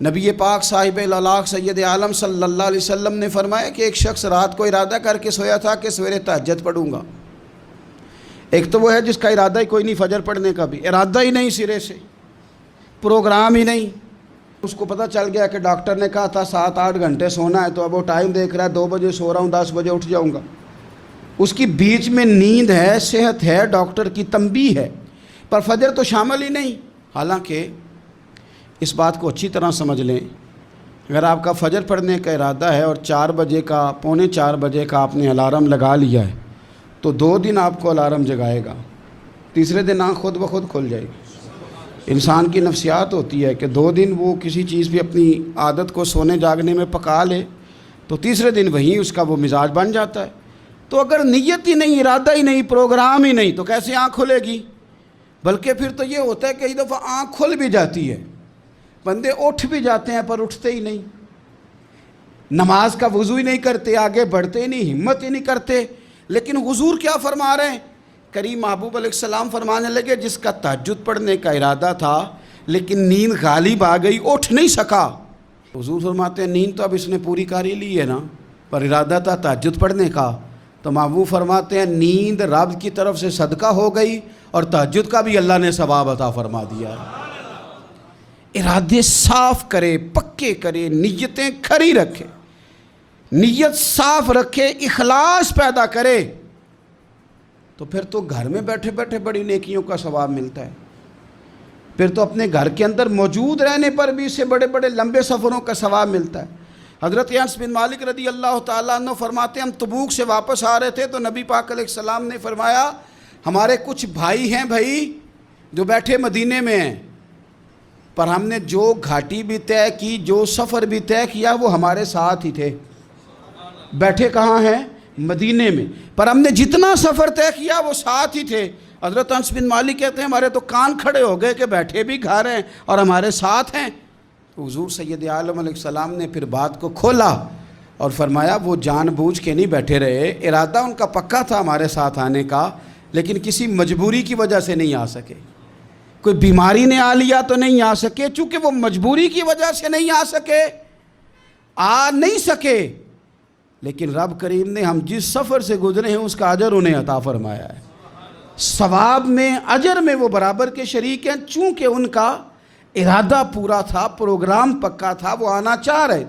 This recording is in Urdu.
نبی پاک صاحب الالاق سید عالم صلی اللہ علیہ وسلم نے فرمایا کہ ایک شخص رات کو ارادہ کر کے سویا تھا کہ سویرے تہجد پڑھوں گا۔ ایک تو وہ ہے جس کا ارادہ ہی کوئی نہیں فجر پڑھنے کا، بھی ارادہ ہی نہیں، سرے سے پروگرام ہی نہیں۔ اس کو پتہ چل گیا کہ ڈاکٹر نے کہا تھا 7-8 گھنٹے سونا ہے، تو اب وہ ٹائم دیکھ رہا ہے 2 بجے سو رہا ہوں، 10 بجے اٹھ جاؤں گا۔ اس کی بیچ میں نیند ہے، صحت ہے، ڈاکٹر کی تنبیہ ہے، پر فجر تو شامل ہی نہیں۔ حالانکہ اس بات کو اچھی طرح سمجھ لیں، اگر آپ کا فجر پڑھنے کا ارادہ ہے اور 4 بجے کا 3:45 بجے کا آپ نے الارم لگا لیا ہے، تو 2 دن آپ کو الارم جگائے گا، تیسرے دن آنکھ خود بخود کھل جائے گی۔ انسان کی نفسیات ہوتی ہے کہ 2 دن وہ کسی چیز پہ اپنی عادت کو سونے جاگنے میں پکا لے، تو تیسرے دن وہیں اس کا وہ مزاج بن جاتا ہے۔ تو اگر نیت ہی نہیں، ارادہ ہی نہیں، پروگرام ہی نہیں، تو کیسے آنکھ کھلے گی؟ بلکہ پھر تو یہ ہوتا ہے کہ کئی دفعہ آنکھ کھل بھی جاتی ہے، بندے اٹھ بھی جاتے ہیں پر اٹھتے ہی نہیں، نماز کا وضو ہی نہیں کرتے، آگے بڑھتے ہی نہیں، ہمت ہی نہیں کرتے۔ لیکن حضور کیا فرما رہے ہیں؟ کریم محبوب علیہ السلام فرمانے لگے جس کا تہجد پڑھنے کا ارادہ تھا لیکن نیند غالب آ گئی، اٹھ نہیں سکا۔ حضور فرماتے ہیں نیند تو اب اس نے پوری کر ہی لی ہے نا، پر ارادہ تھا تہجد پڑھنے کا۔ تو محبوب فرماتے ہیں نیند رب کی طرف سے صدقہ ہو گئی اور تہجد کا بھی اللہ نے ثواب عطا فرما دیا۔ ارادے صاف کرے، پکے کرے، نیتیں کھری رکھے، نیت صاف رکھے، اخلاص پیدا کرے، تو پھر تو گھر میں بیٹھے بیٹھے بڑی نیکیوں کا ثواب ملتا ہے۔ پھر تو اپنے گھر کے اندر موجود رہنے پر بھی اسے بڑے بڑے لمبے سفروں کا ثواب ملتا ہے۔ حضرت انس بن مالک رضی اللہ تعالیٰ عنہ فرماتے ہیں ہم تبوک سے واپس آ رہے تھے تو نبی پاک علیہ السلام نے فرمایا ہمارے کچھ بھائی ہیں بھائی جو بیٹھے مدینے میں ہیں، پر ہم نے جو گھاٹی بھی طے کی، جو سفر بھی طے کیا، وہ ہمارے ساتھ ہی تھے۔ بیٹھے کہاں ہیں؟ مدینے میں، پر ہم نے جتنا سفر طے کیا وہ ساتھ ہی تھے۔ حضرت انس بن مالک کہتے ہیں ہمارے تو کان کھڑے ہو گئے کہ بیٹھے بھی گھر ہیں اور ہمارے ساتھ ہیں۔ تو حضور سید عالم علیہ السلام نے پھر بات کو کھولا اور فرمایا وہ جان بوجھ کے نہیں بیٹھے رہے، ارادہ ان کا پکا تھا ہمارے ساتھ آنے کا، لیکن کسی مجبوری کی وجہ سے نہیں آ سکے۔ کوئی بیماری نے آ لیا تو نہیں آ سکے، چونکہ وہ مجبوری کی وجہ سے نہیں آ سکے، آ نہیں سکے، لیکن رب کریم نے ہم جس سفر سے گزرے ہیں اس کا اجر انہیں عطا فرمایا ہے۔ ثواب میں، اجر میں وہ برابر کے شریک ہیں، چونکہ ان کا ارادہ پورا تھا، پروگرام پکا تھا، وہ آنا چاہ رہے تھے۔